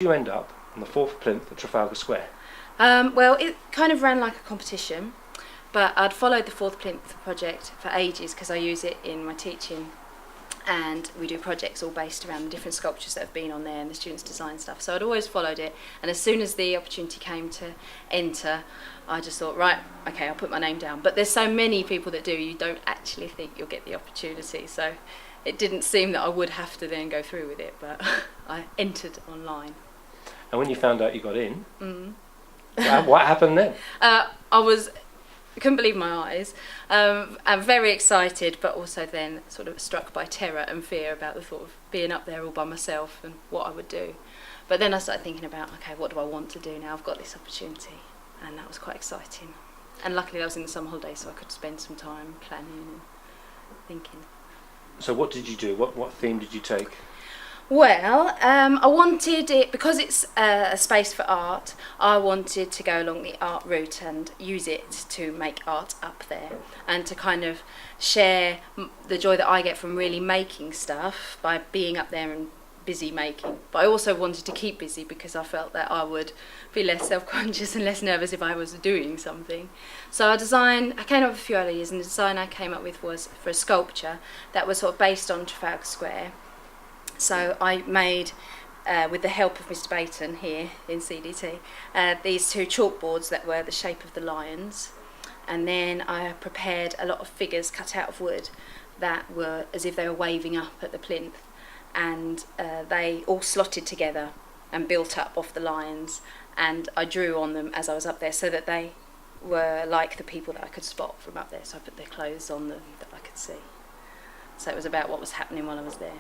You end up on the 4th plinth at Trafalgar Square. Well, it kind of ran like a competition, but I'd followed the 4th plinth project for ages because I use it in my teaching, and we do projects all based around the different sculptures that have been on there and the students design stuff. So I'd always followed it, and as soon as the opportunity came to enter, I just thought, right, okay, I'll put my name down. But there's so many people that do, you don't actually think you'll get the opportunity. So it didn't seem that I would have to then go through with it, but I entered online. And when you found out you got in, what happened then? I couldn't believe my eyes. I'm very excited, but also then sort of struck by terror and fear about the thought of being up there all by myself and what I would do. But then I started thinking about, okay, what do I want to do now? I've got this opportunity, and that was quite exciting. And luckily I was in the summer holidays, so I could spend some time planning and thinking. So what did you do? What theme did you take? Well, I wanted it, because it's a space for art, I wanted to go along the art route and use it to make art up there and to kind of share the joy that I get from really making stuff by being up there and busy making. But I also wanted to keep busy because I felt that I would be less self-conscious and less nervous if I was doing something. So I came up with a few ideas, and the design I came up with was for a sculpture that was sort of based on Trafalgar Square. So I made, with the help of Mr. Baton here in CDT, these two chalkboards that were the shape of the lions, and then I prepared a lot of figures cut out of wood that were as if they were waving up at the plinth, and they all slotted together and built up off the lions, and I drew on them as I was up there so that they were like the people that I could spot from up there, so I put their clothes on them that I could see. So it was about what was happening while I was there.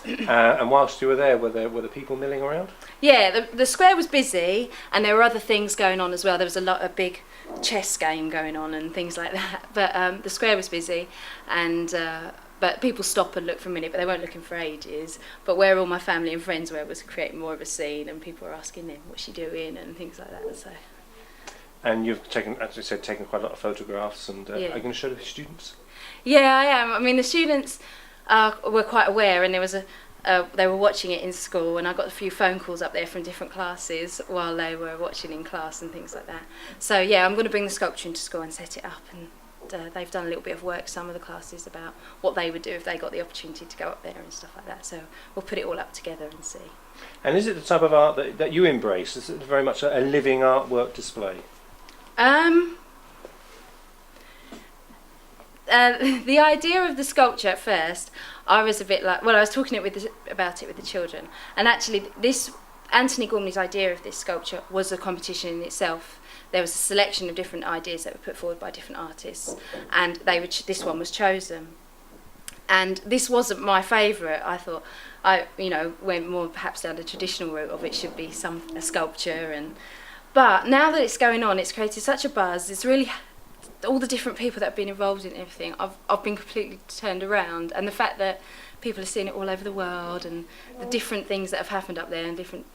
And whilst you were there, were the people milling around? Yeah, the square was busy, and there were other things going on as well. There was a big chess game going on and things like that. But the square was busy, and but people stop and look for a minute, but they weren't looking for ages. But where all my family and friends were was creating more of a scene, and people were asking them what's she doing and things like that. So. And you've taken quite a lot of photographs, and are you going to show the students? Yeah, I am. I mean, the students were quite aware, and there was they were watching it in school, and I got a few phone calls up there from different classes while they were watching in class and things like that. So yeah, I'm going to bring the sculpture into school and set it up, and they've done a little bit of work, some of the classes, about what they would do if they got the opportunity to go up there and stuff like that. So we'll put it all up together and see. And is it the type of art that you embrace? Is it very much a living artwork display? The idea of the sculpture at first, I was a bit like, well, I was talking about it with the children, and actually Anthony Gormley's idea of this sculpture was a competition in itself. There was a selection of different ideas that were put forward by different artists, and this one was chosen. And this wasn't my favourite. I thought I went more perhaps down the traditional route of it should be a sculpture, but now that it's going on, it's created such a buzz. It's really all the different people that have been involved in everything, I've been completely turned around, and the fact that people are seeing it all over the world, and the different things that have happened up there and different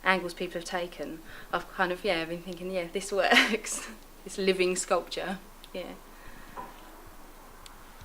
angles people have taken, I've kind of been thinking, yeah, this works. This living sculpture, yeah.